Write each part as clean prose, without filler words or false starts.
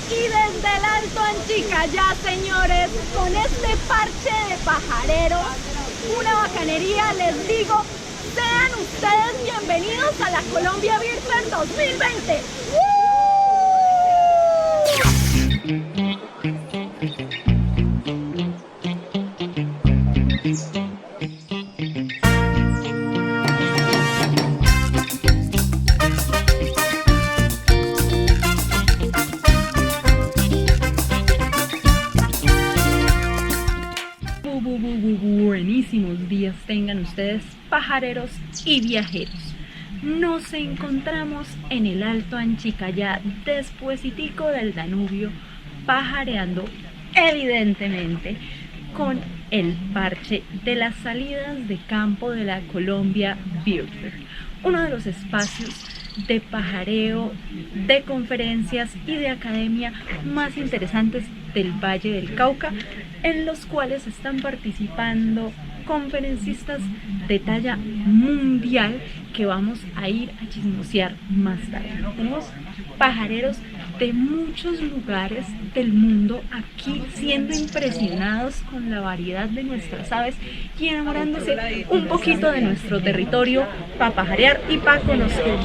Y desde el Alto Anchicayá, señores, con este parche de pajareros, una bacanería, les digo, sean ustedes bienvenidos a la Colombia Beer Fair 2020. Buenísimos días tengan ustedes, pajareros y viajeros. Nos encontramos en el Alto Anchicayá, despuesitico del Danubio, pajareando evidentemente con el parche de las salidas de campo de la Colombia Beer Fair, uno de los espacios de pajareo, de conferencias y de academia más interesantes del Valle del Cauca, en los cuales están participando conferencistas de talla mundial que vamos a ir a chismosear más tarde. Tenemos pajareros de muchos lugares del mundo aquí siendo impresionados con la variedad de nuestras aves y enamorándose un poquito de nuestro territorio para pajarear y para conocer.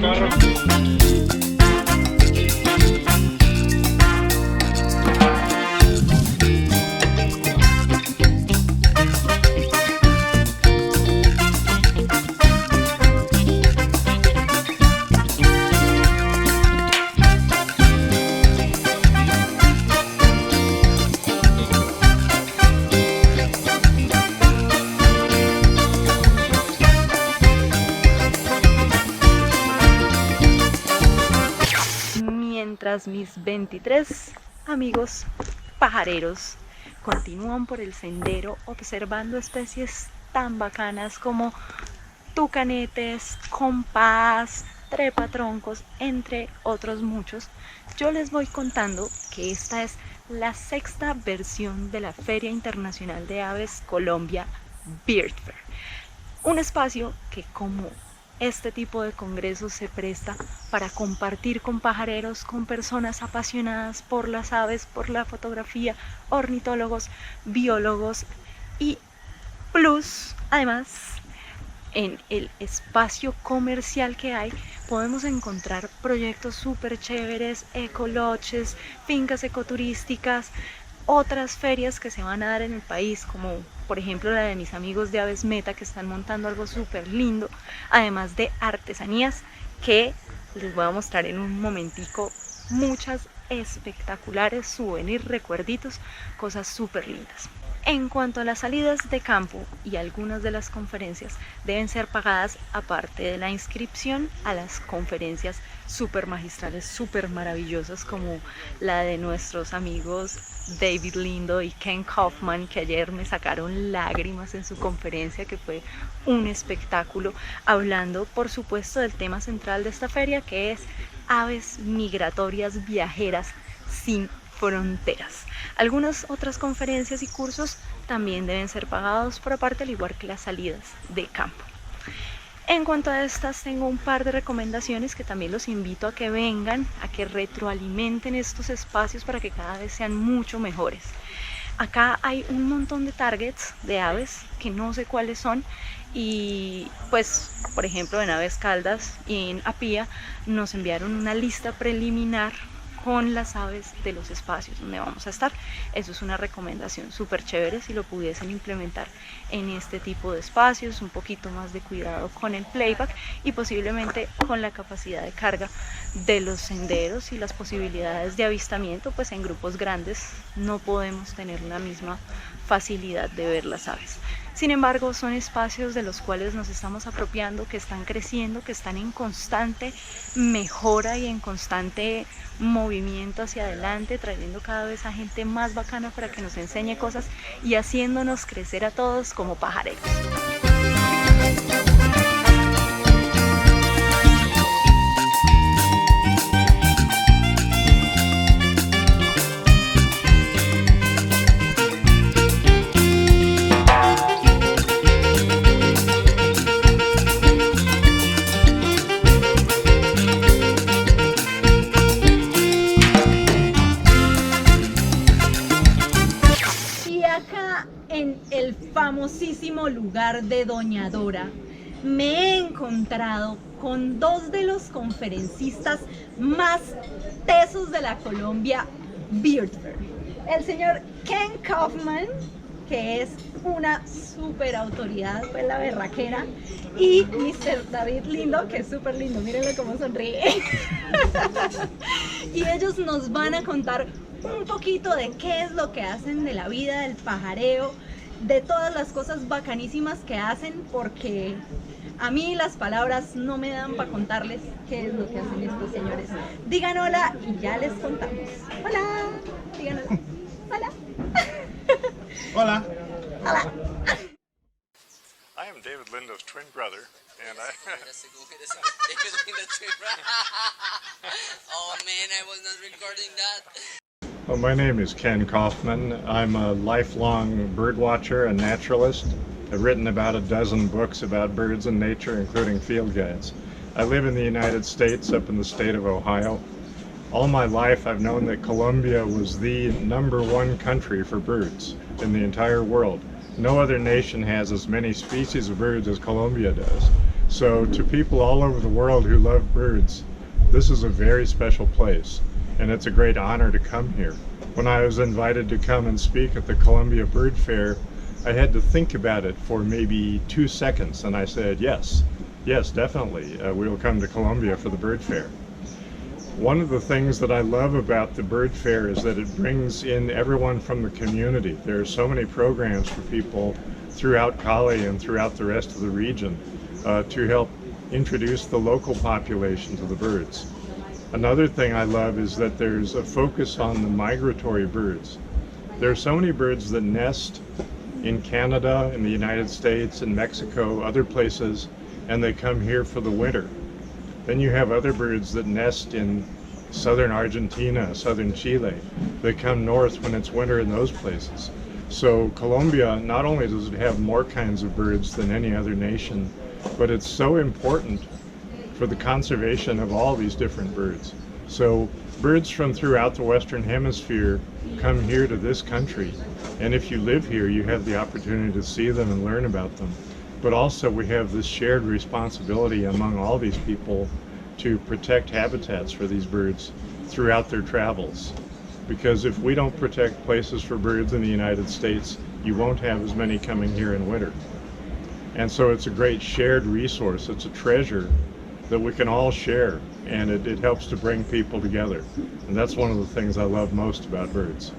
Mientras mis 23 amigos pajareros continúan por el sendero observando especies tan bacanas como tucanetes, compás, trepatroncos, entre otros muchos, yo les voy contando que esta es la sexta versión de la Feria Internacional de Aves Colombia Beer Fair, un espacio que, como este tipo de congresos, se presta para compartir con pajareros, con personas apasionadas por las aves, por la fotografía, ornitólogos, biólogos y plus, además, en el espacio comercial que hay podemos encontrar proyectos súper chéveres, ecoloches, fincas ecoturísticas, otras ferias que se van a dar en el país, como por ejemplo la de mis amigos de Aves Meta, que están montando algo súper lindo, además de artesanías que les voy a mostrar en un momentico, muchas espectaculares, souvenirs, recuerditos, cosas súper lindas. En cuanto a las salidas de campo y algunas de las conferencias deben ser pagadas aparte de la inscripción a las conferencias súper magistrales, súper maravillosas como la de nuestros amigos David Lindo y Ken Kaufman, que ayer me sacaron lágrimas en su conferencia, que fue un espectáculo, hablando por supuesto del tema central de esta feria, que es aves migratorias viajeras sin fronteras. Algunas otras conferencias y cursos también deben ser pagados por aparte, al igual que las salidas de campo. En cuanto a estas, tengo un par de recomendaciones que también los invito a que vengan, a que retroalimenten estos espacios para que cada vez sean mucho mejores. Acá hay un montón de targets de aves que no sé cuáles son, y pues por ejemplo en Aves Caldas y en Apía nos enviaron una lista preliminar con las aves de los espacios donde vamos a estar. Eso es una recomendación súper chévere si lo pudiesen implementar en este tipo de espacios, un poquito más de cuidado con el playback y posiblemente con la capacidad de carga de los senderos y las posibilidades de avistamiento, pues en grupos grandes no podemos tener la misma facilidad de ver las aves. Sin embargo, son espacios de los cuales nos estamos apropiando, que están creciendo, que están en constante mejora y en constante movimiento hacia adelante, trayendo cada vez a gente más bacana para que nos enseñe cosas y haciéndonos crecer a todos como pajareros. famosísimo lugar de Doña Dora, me he encontrado con dos de los conferencistas más tesos de la Colombia Bird Fair. El señor Ken Kaufman, que es una súper autoridad, pues la berraquera, y Mr. David Lindo, que es súper lindo, mírenlo cómo sonríe. Y ellos nos van a contar un poquito de qué es lo que hacen de la vida del pajareo, de todas las cosas bacanísimas que hacen, porque a mí las palabras no me dan para contarles qué es lo que hacen estos señores. Digan hola y ya les contamos. Hola, digan hola. Hola. Hola. Hola. I am David Lindo's twin brother, and I... David Lindo's twin brother. Oh man, I was not recording that. Well, my name is Ken Kaufman. I'm a lifelong bird watcher and naturalist. I've written about a dozen books about birds and nature, including field guides. I live in the United States, up in the state of Ohio. All my life I've known that Colombia was the #1 country for birds in the entire world. No other nation has as many species of birds as Colombia does. So to people all over the world who love birds, this is a very special place, and it's a great honor to come here. When I was invited to come and speak at the Columbia Bird Fair, I had to think about it for maybe 2 seconds, and I said, yes, definitely, we will come to Columbia for the Bird Fair. One of the things that I love about the Bird Fair is that it brings in everyone from the community. There are so many programs for people throughout Cali and throughout the rest of the region to help introduce the local population to the birds. Another thing I love is that there's a focus on the migratory birds. There are so many birds that nest in Canada, in the United States, in Mexico, other places, and they come here for the winter. Then you have other birds that nest in southern Argentina, southern Chile. They come north when it's winter in those places. So Colombia, not only does it have more kinds of birds than any other nation, but it's so important for the conservation of all these different birds. So birds from throughout the Western Hemisphere come here to this country, and if you live here, you have the opportunity to see them and learn about them. But also we have this shared responsibility among all these people to protect habitats for these birds throughout their travels. Because if we don't protect places for birds in the United States, you won't have as many coming here in winter. And so it's a great shared resource, it's a treasure that we can all share, and it helps to bring people together. And that's one of the things I love most about birds.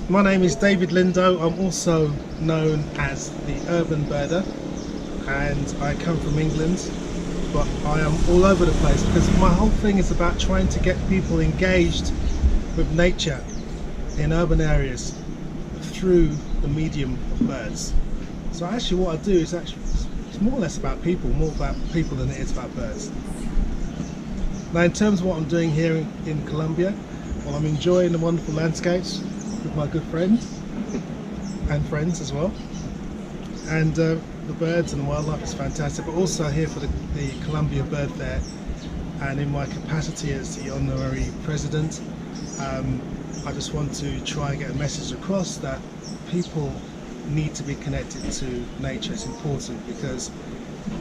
My name is David Lindo. I'm also known as the Urban Birder, and I come from England, but I am all over the place because my whole thing is about trying to get people engaged with nature in urban areas through the medium of birds. So actually what I do is it's more or less about people, more about people than it is about birds. Now in terms of what I'm doing here in Colombia, well, I'm enjoying the wonderful landscapes with my good friends and friends as well, and the birds and the wildlife is fantastic, but also here for the Columbia Bird Fair, and in my capacity as the honorary president, I just want to try and get a message across that people need to be connected to nature. It's important because,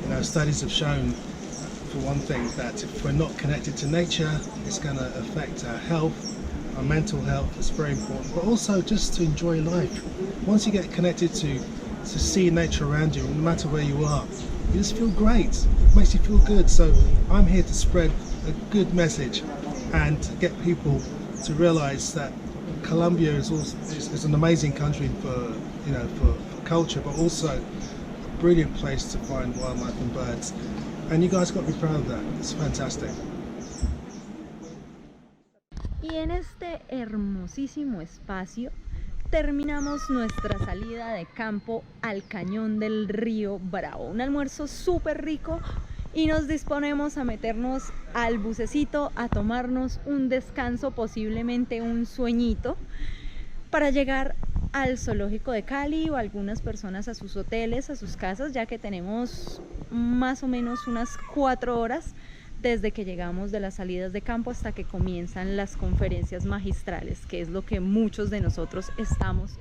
you know, studies have shown, for one thing, that if we're not connected to nature, it's going to affect our health, our mental health. Is very important, but also just to enjoy life. Once you get connected to see nature around you, no matter where you are, you just feel great. It makes you feel good. So I'm here to spread a good message and to get people to realize that Colombia is an amazing country for, you know, for culture, but also a brilliant place to find wildlife and birds. And you guys got to be proud of that. It's fantastic. Y en este hermosísimo espacio terminamos nuestra salida de campo al cañón del río Bravo. Un almuerzo súper rico y nos disponemos a meternos al bucecito a tomarnos un descanso, posiblemente un sueñito, para llegar al zoológico de Cali o algunas personas a sus hoteles, a sus casas, ya que tenemos más o menos unas 4 horas desde que llegamos de las salidas de campo hasta que comienzan las conferencias magistrales, que es lo que muchos de nosotros estamos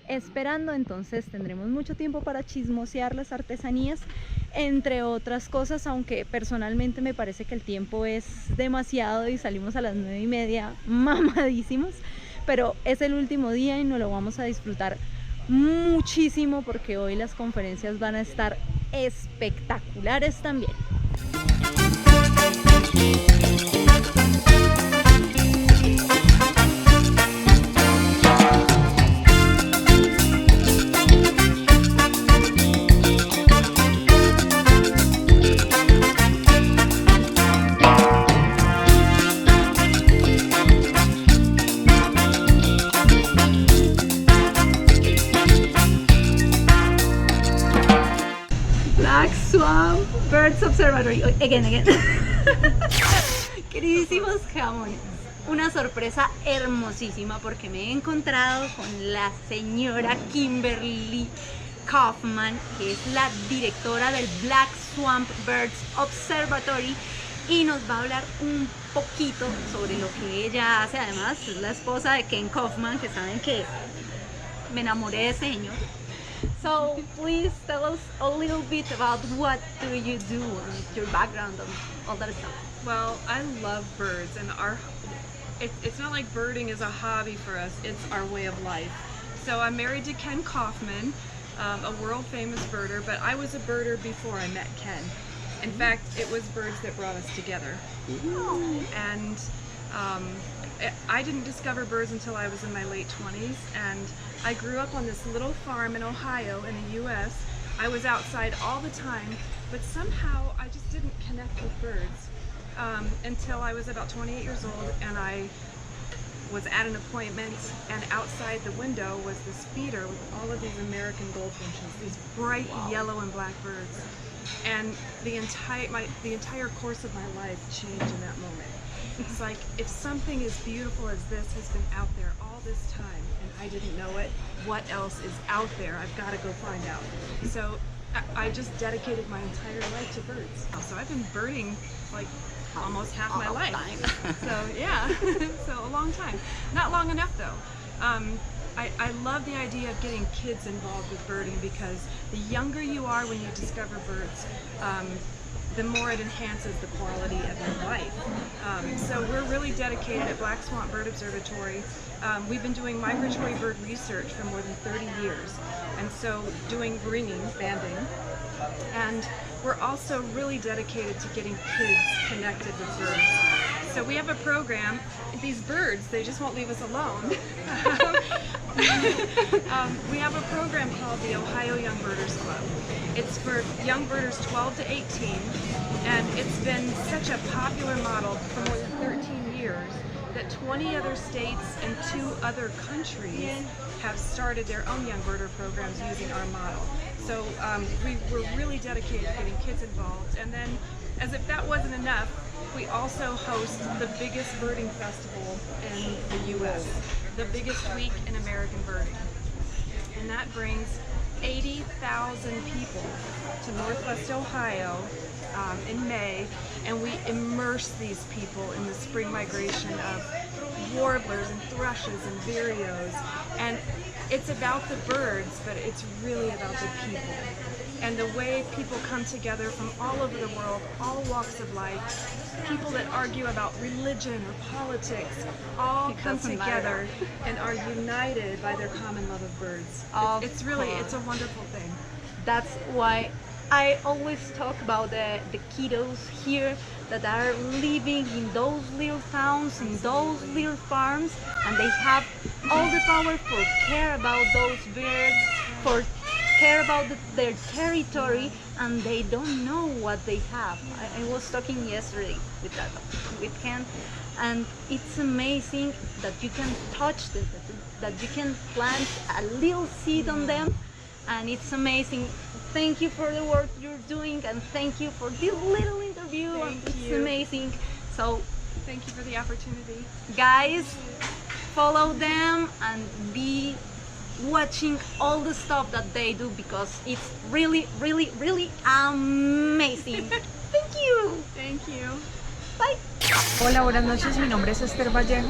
esperando. Entonces tendremos mucho tiempo para chismosear las artesanías, entre otras cosas, aunque personalmente me parece que el tiempo es demasiado y salimos a las 9:30 mamadísimos, pero es el último día y nos lo vamos a disfrutar muchísimo porque hoy las conferencias van a estar espectaculares también. Black Swamp Birds Observatory. Again. Queridísimos jamones, una sorpresa hermosísima porque me he encontrado con la señora Kimberly Kaufman, que es la directora del Black Swamp Birds Observatory, y nos va a hablar un poquito sobre lo que ella hace. Además, es la esposa de Ken Kaufman, que saben que me enamoré de ese señor. So please tell us a little bit about what do you do and your background and all that stuff. Well, I love birds, and it's not like birding is a hobby for us, it's our way of life. So I'm married to Ken Kaufman, a world famous birder, but I was a birder before I met Ken. In fact, it was birds that brought us together. And I didn't discover birds until I was in my late 20s, and I grew up on this little farm in Ohio in the US. I was outside all the time, but somehow I just didn't connect with birds until I was about 28 years old, and I was at an appointment, and outside the window was this feeder with all of these American goldfinches, these bright yellow and black birds. And the entire course of my life changed in that moment. It's like, if something as beautiful as this has been out there all this time and I didn't know it, what else is out there? I've got to go find out. So I just dedicated my entire life to birds. So I've been birding like almost half my life. So yeah, so a long time. Not long enough though. I love the idea of getting kids involved with birding, because the younger you are when you discover birds, the more it enhances the quality of your life. So we're really dedicated at Black Swamp Bird Observatory. We've been doing migratory bird research for more than 30 years, and so doing ringing, banding, and we're also really dedicated to getting kids connected with birds. So we have a program. These birds, they just won't leave us alone. We have a program called the Ohio Young Birders Club. It's for young birders 12 to 18, and it's been such a popular model for more than 13 years that 20 other states and 2 other countries have started their own young birder programs using our model. So we're really dedicated to getting kids involved. And then, as if that wasn't enough, we also host the biggest birding festival in the U.S., the biggest week in American birding. And that brings 80,000 people to Northwest Ohio in May, and we immerse these people in the spring migration of warblers and thrushes and vireos. And it's about the birds, but it's really about the people. And the way people come together from all over the world, all walks of life, people that argue about religion or politics, all come together and are united by their common love of birds. It's a wonderful thing. That's why I always talk about the kiddos here that are living in those little towns, in those little farms, and they have all the power for care about those birds, for care about their territory, and they don't know what they have. I was talking yesterday with Ken, and it's amazing that you can touch them, that you can plant a little seed on them, and it's amazing. Thank you for the work you're doing, and thank you for this little interview. It's amazing. So thank you for the opportunity. Guys, follow them and be watching all the stuff that they do, because it's really, really, really amazing. Thank you. Thank you. Bye. Hola, buenas noches. Mi nombre es Esther Vallejo.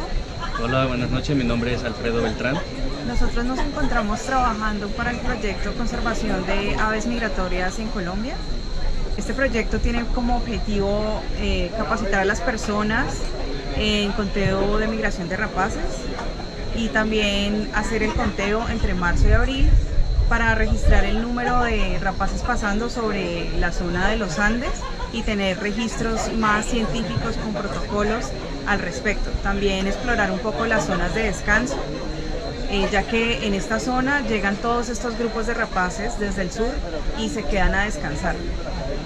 Hola, buenas noches, mi nombre es Alfredo Beltrán. Nosotros nos encontramos trabajando para el proyecto Conservación de Aves Migratorias en Colombia. Este proyecto tiene como objetivo capacitar a las personas en conteo de migración de rapaces y también hacer el conteo entre marzo y abril para registrar el número de rapaces pasando sobre la zona de los Andes y tener registros más científicos con protocolos al respecto. También explorar un poco las zonas de descanso, ya que en esta zona llegan todos estos grupos de rapaces desde el sur y se quedan a descansar.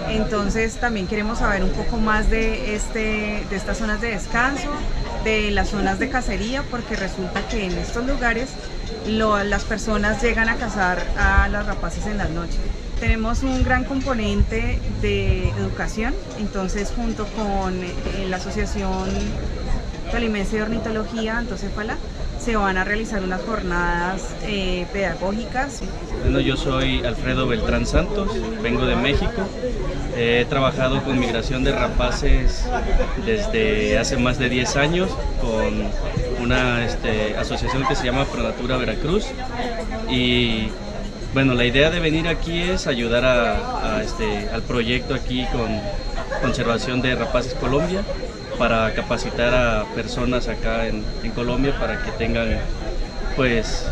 Entonces también queremos saber un poco más de estas zonas de descanso, de las zonas de cacería, porque resulta que en estos lugares las personas llegan a cazar a las rapaces en las noches. Tenemos un gran componente de educación, entonces junto con la Asociación Tolimense de Ornitología, Antocéfala, se van a realizar unas jornadas pedagógicas. Bueno, yo soy Alfredo Beltrán Santos, vengo de México. He trabajado con migración de rapaces desde hace más de 10 años con una asociación que se llama Pronatura Veracruz. Y bueno, la idea de venir aquí es ayudar al proyecto aquí con Conservación de Rapaces Colombia, para capacitar a personas acá en Colombia para que tengan pues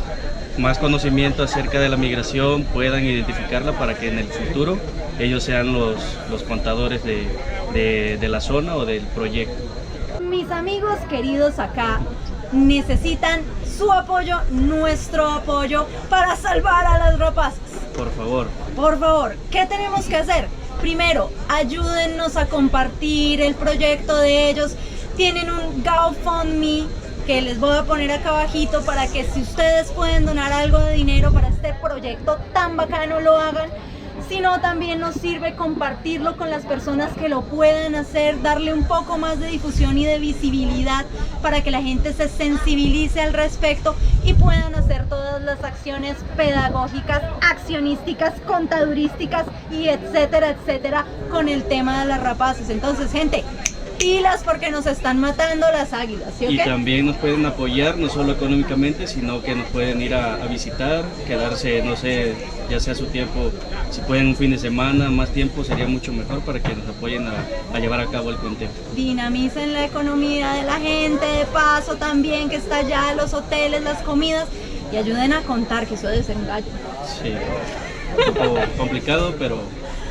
más conocimiento acerca de la migración, puedan identificarla para que en el futuro ellos sean los contadores de la zona o del proyecto. Mis amigos queridos acá necesitan su apoyo, nuestro apoyo para salvar a las rapaces. Por favor. Por favor, ¿qué tenemos que hacer? Primero, ayúdennos a compartir el proyecto de ellos. Tienen un GoFundMe que les voy a poner acá abajito para que si ustedes pueden donar algo de dinero para este proyecto tan bacano lo hagan. Si no, también nos sirve compartirlo con las personas que lo puedan hacer, darle un poco más de difusión y de visibilidad para que la gente se sensibilice al respecto y puedan hacer todas las acciones pedagógicas, accionísticas, contadurísticas y etcétera, etcétera con el tema de las rapaces. Entonces, gente, pilas porque nos están matando las águilas, ¿sí o Y qué? también nos pueden apoyar, no solo económicamente, sino que nos pueden ir a visitar, quedarse, no sé, ya sea su tiempo, si pueden un fin de semana, más tiempo, sería mucho mejor para que nos apoyen a llevar a cabo el conteo. Dinamicen la economía de la gente, de paso también que está allá, los hoteles, las comidas, y ayuden a contar, que eso debe ser un gallo. Sí, un poco complicado, pero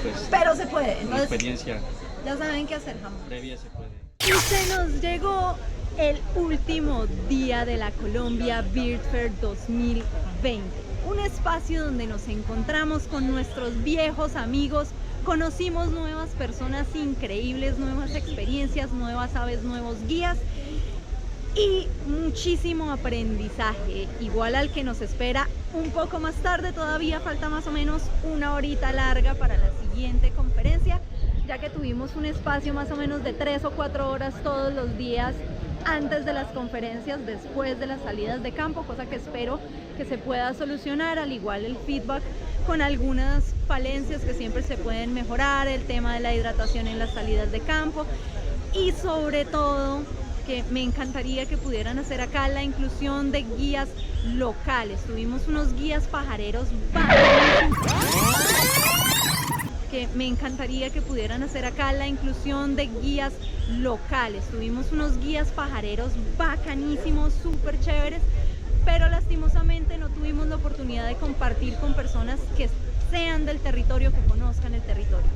pues Pero se puede, con entonces experiencia ya saben qué hacer, jamás. previa se puede. Y se nos llegó el último día de la Colombia Bird Fair 2020. Un espacio donde nos encontramos con nuestros viejos amigos, conocimos nuevas personas increíbles, nuevas experiencias, nuevas aves, nuevos guías y muchísimo aprendizaje, igual al que nos espera un poco más tarde. Todavía falta más o menos una horita larga para la siguiente conferencia, ya que tuvimos un espacio más o menos de 3 o 4 horas todos los días antes de las conferencias, después de las salidas de campo, cosa que espero que se pueda solucionar, al igual el feedback con algunas falencias que siempre se pueden mejorar, el tema de la hidratación en las salidas de campo y sobre todo que me encantaría que pudieran hacer acá la inclusión de guías locales. Tuvimos unos guías pajareros que me encantaría que pudieran hacer acá la inclusión de guías locales. Tuvimos unos guías pajareros bacanísimos, súper chéveres, pero lastimosamente no tuvimos la oportunidad de compartir con personas que sean del territorio, que conozcan el territorio.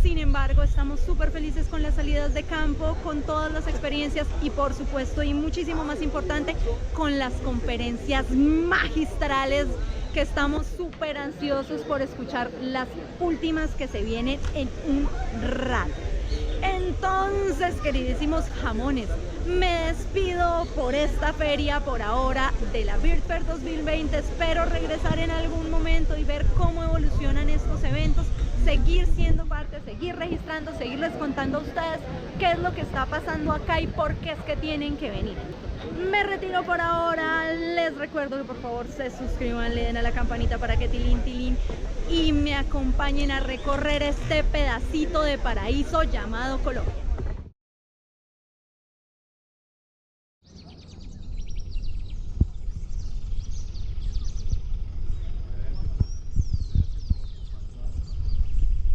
Sin embargo, estamos súper felices con las salidas de campo, con todas las experiencias y por supuesto, y muchísimo más importante, con las conferencias magistrales que estamos súper ansiosos por escuchar las últimas que se vienen en un rato. Entonces, queridísimos jamones, me despido por esta feria por ahora de la Bird Fair 2020. Espero regresar en algún momento y ver cómo evolucionan estos eventos, seguir siendo parte, seguir registrando, seguirles contando a ustedes qué es lo que está pasando acá y por qué es que tienen que venir. Me retiro por ahora, les recuerdo que por favor se suscriban, le den a la campanita para que tilín y me acompañen a recorrer este pedacito de paraíso llamado Colombia.